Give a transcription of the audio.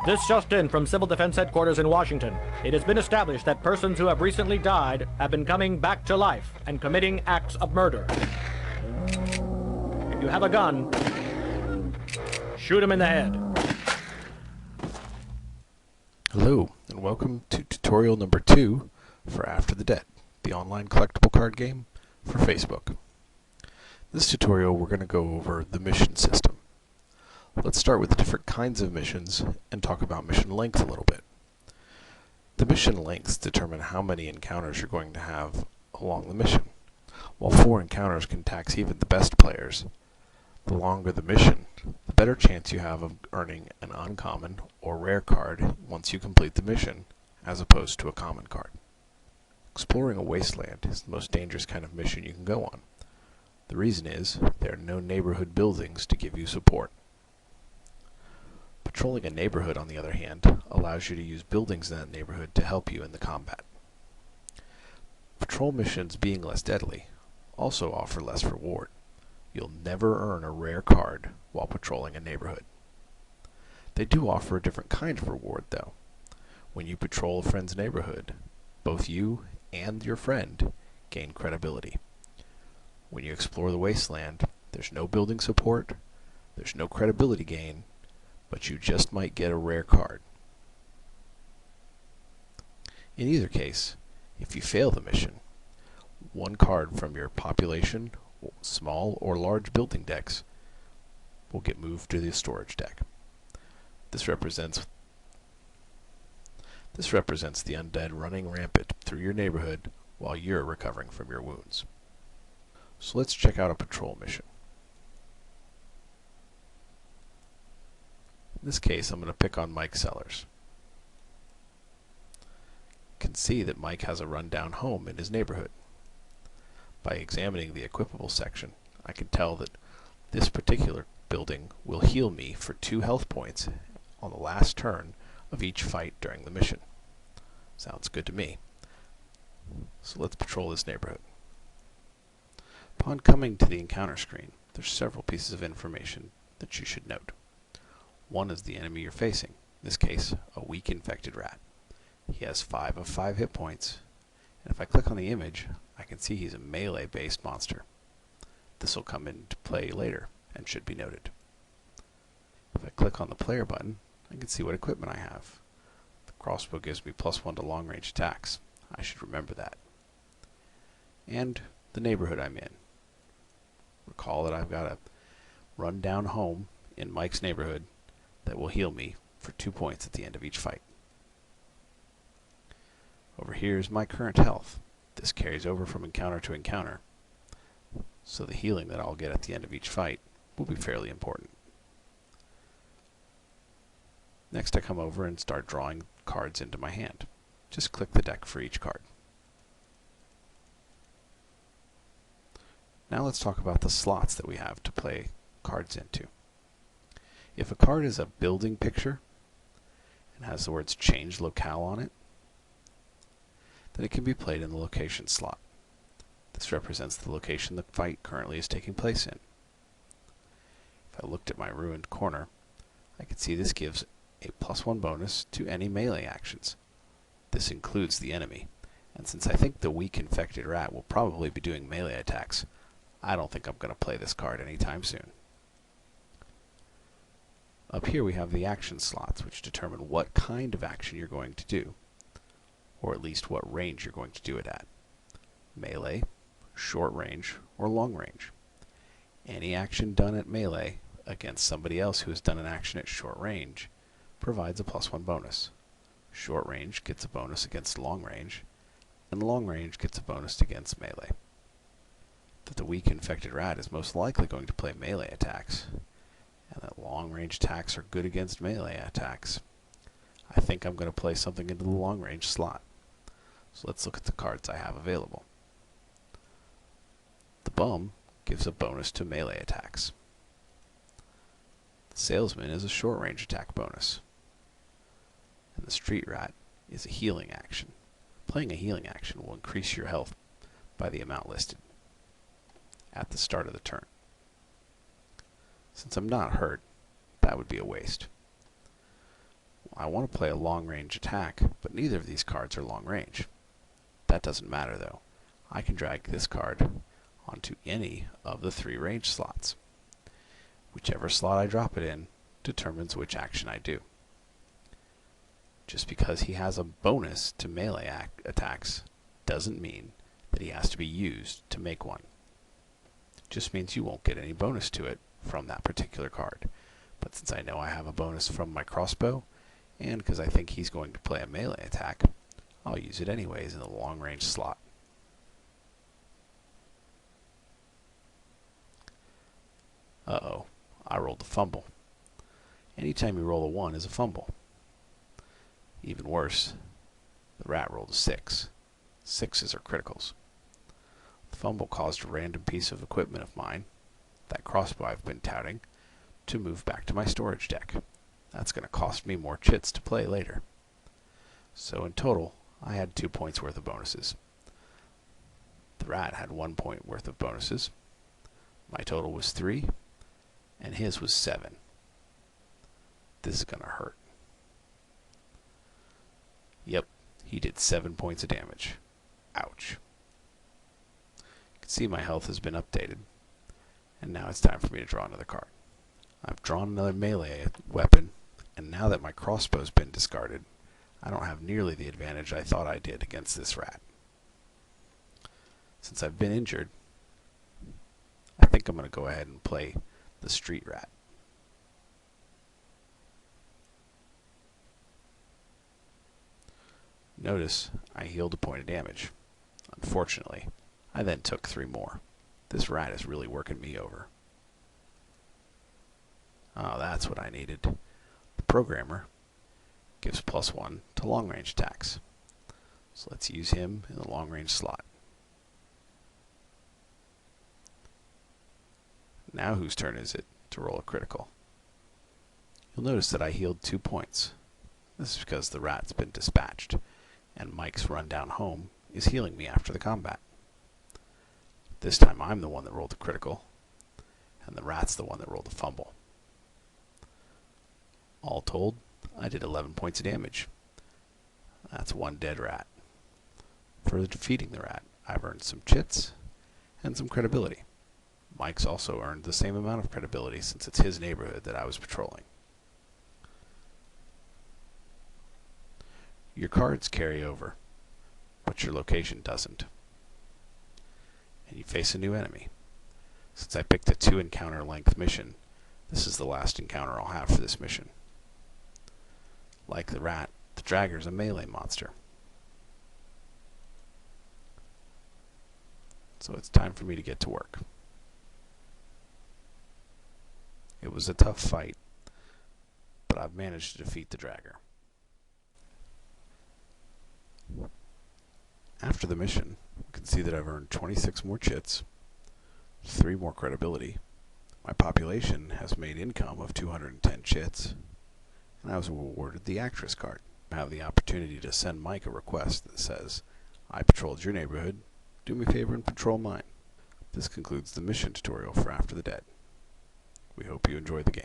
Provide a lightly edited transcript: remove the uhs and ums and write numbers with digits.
This just in from Civil Defense Headquarters in Washington. It has been established that persons who have recently died have been coming back to life and committing acts of murder. If you have a gun, shoot him in the head. Hello, and welcome to tutorial number 2 for After the Dead, the online collectible card game for Facebook. In this tutorial, we're going to go over the mission system. Let's start with the different kinds of missions and talk about mission length a little bit. The mission lengths determine how many encounters you're going to have along the mission. While 4 encounters can tax even the best players, the longer the mission, the better chance you have of earning an uncommon or rare card once you complete the mission, as opposed to a common card. Exploring a wasteland is the most dangerous kind of mission you can go on. The reason is, there are no neighborhood buildings to give you support. Patrolling a neighborhood, on the other hand, allows you to use buildings in that neighborhood to help you in the combat. Patrol missions, being less deadly, also offer less reward. You'll never earn a rare card while patrolling a neighborhood. They do offer a different kind of reward, though. When you patrol a friend's neighborhood, both you and your friend gain credibility. When you explore the wasteland, there's no building support, there's no credibility gain, but you just might get a rare card. In either case, if you fail the mission, one card from your population, small or large building decks, will get moved to the storage deck. This represents the undead running rampant through your neighborhood while you're recovering from your wounds. So let's check out a patrol mission. In this case, I'm going to pick on Mike Sellers. You can see that Mike has a rundown home in his neighborhood. By examining the equipable section, I can tell that this particular building will heal me for 2 health points on the last turn of each fight during the mission. Sounds good to me. So let's patrol this neighborhood. Upon coming to the encounter screen, there's several pieces of information that you should note. One is the enemy you're facing, in this case, a weak infected rat. He has 5 of 5 hit points, and if I click on the image, I can see he's a melee-based monster. This will come into play later, and should be noted. If I click on the player button, I can see what equipment I have. The crossbow gives me +1 to long-range attacks. I should remember that. And the neighborhood I'm in. Recall that I've got a run-down home in Mike's neighborhood that will heal me for 2 points at the end of each fight. Over here is my current health. This carries over from encounter to encounter, so the healing that I'll get at the end of each fight will be fairly important. Next, I come over and start drawing cards into my hand. Just click the deck for each card. Now let's talk about the slots that we have to play cards into. If a card is a building picture and has the words change locale on it, then it can be played in the location slot. This represents the location the fight currently is taking place in. If I looked at my ruined corner, I can see this gives a +1 bonus to any melee actions. This includes the enemy, and since I think the weak infected rat will probably be doing melee attacks, I don't think I'm going to play this card anytime soon. Up here we have the action slots, which determine what kind of action you're going to do, or at least what range you're going to do it at. Melee, short range, or long range. Any action done at melee against somebody else who has done an action at short range provides a +1 bonus. Short range gets a bonus against long range, and long range gets a bonus against melee. That the weak infected rat is most likely going to play melee attacks, and that long range attacks are good against melee attacks, I think I'm going to play something into the long range slot. So let's look at the cards I have available. The bum gives a bonus to melee attacks. The salesman is a short range attack bonus. And the street rat is a healing action. Playing a healing action will increase your health by the amount listed at the start of the turn. Since I'm not hurt, that would be a waste. I want to play a long-range attack, but neither of these cards are long-range. That doesn't matter though. I can drag this card onto any of the 3 range slots. Whichever slot I drop it in determines which action I do. Just because he has a bonus to melee attacks doesn't mean that he has to be used to make one. It just means you won't get any bonus to it from that particular card. But since I know I have a bonus from my crossbow, and because I think he's going to play a melee attack, I'll use it anyways in the long range slot. Uh-oh, I rolled a fumble. Anytime you roll a 1 is a fumble. Even worse, the rat rolled a 6. 6s are criticals. The fumble caused a random piece of equipment of mine, that crossbow I've been touting, to move back to my storage deck. That's going to cost me more chits to play later. So in total, I had 2 points worth of bonuses. The rat had 1 point worth of bonuses. My total was 3, and his was 7. This is going to hurt. Yep, he did 7 points of damage. Ouch. You can see my health has been updated, and now it's time for me to draw another card. I've drawn another melee weapon, and now that my crossbow's been discarded, I don't have nearly the advantage I thought I did against this rat. Since I've been injured, I think I'm going to go ahead and play the street rat. Notice I healed a point of damage. Unfortunately, I then took 3 more. This rat is really working me over. Oh, that's what I needed. The programmer gives +1 to long-range attacks. So let's use him in the long-range slot. Now whose turn is it to roll a critical? You'll notice that I healed 2 points. This is because the rat's been dispatched, and Mike's run down home is healing me after the combat. This time I'm the one that rolled the critical, and the rat's the one that rolled the fumble. All told, I did 11 points of damage. That's 1 dead rat. For defeating the rat, I've earned some chits and some credibility. Mike's also earned the same amount of credibility since it's his neighborhood that I was patrolling. Your cards carry over, but your location doesn't. And you face a new enemy. Since I picked a 2 encounter length mission, this is the last encounter I'll have for this mission. Like the rat, the Dragger's a melee monster. So it's time for me to get to work. It was a tough fight, but I've managed to defeat the Dragger. After the mission, you can see that I've earned 26 more chits, 3 more credibility. My population has made income of 210 chits, and I was awarded the actress card. I have the opportunity to send Mike a request that says, I patrolled your neighborhood, do me a favor and patrol mine. This concludes the mission tutorial for After the Dead. We hope you enjoy the game.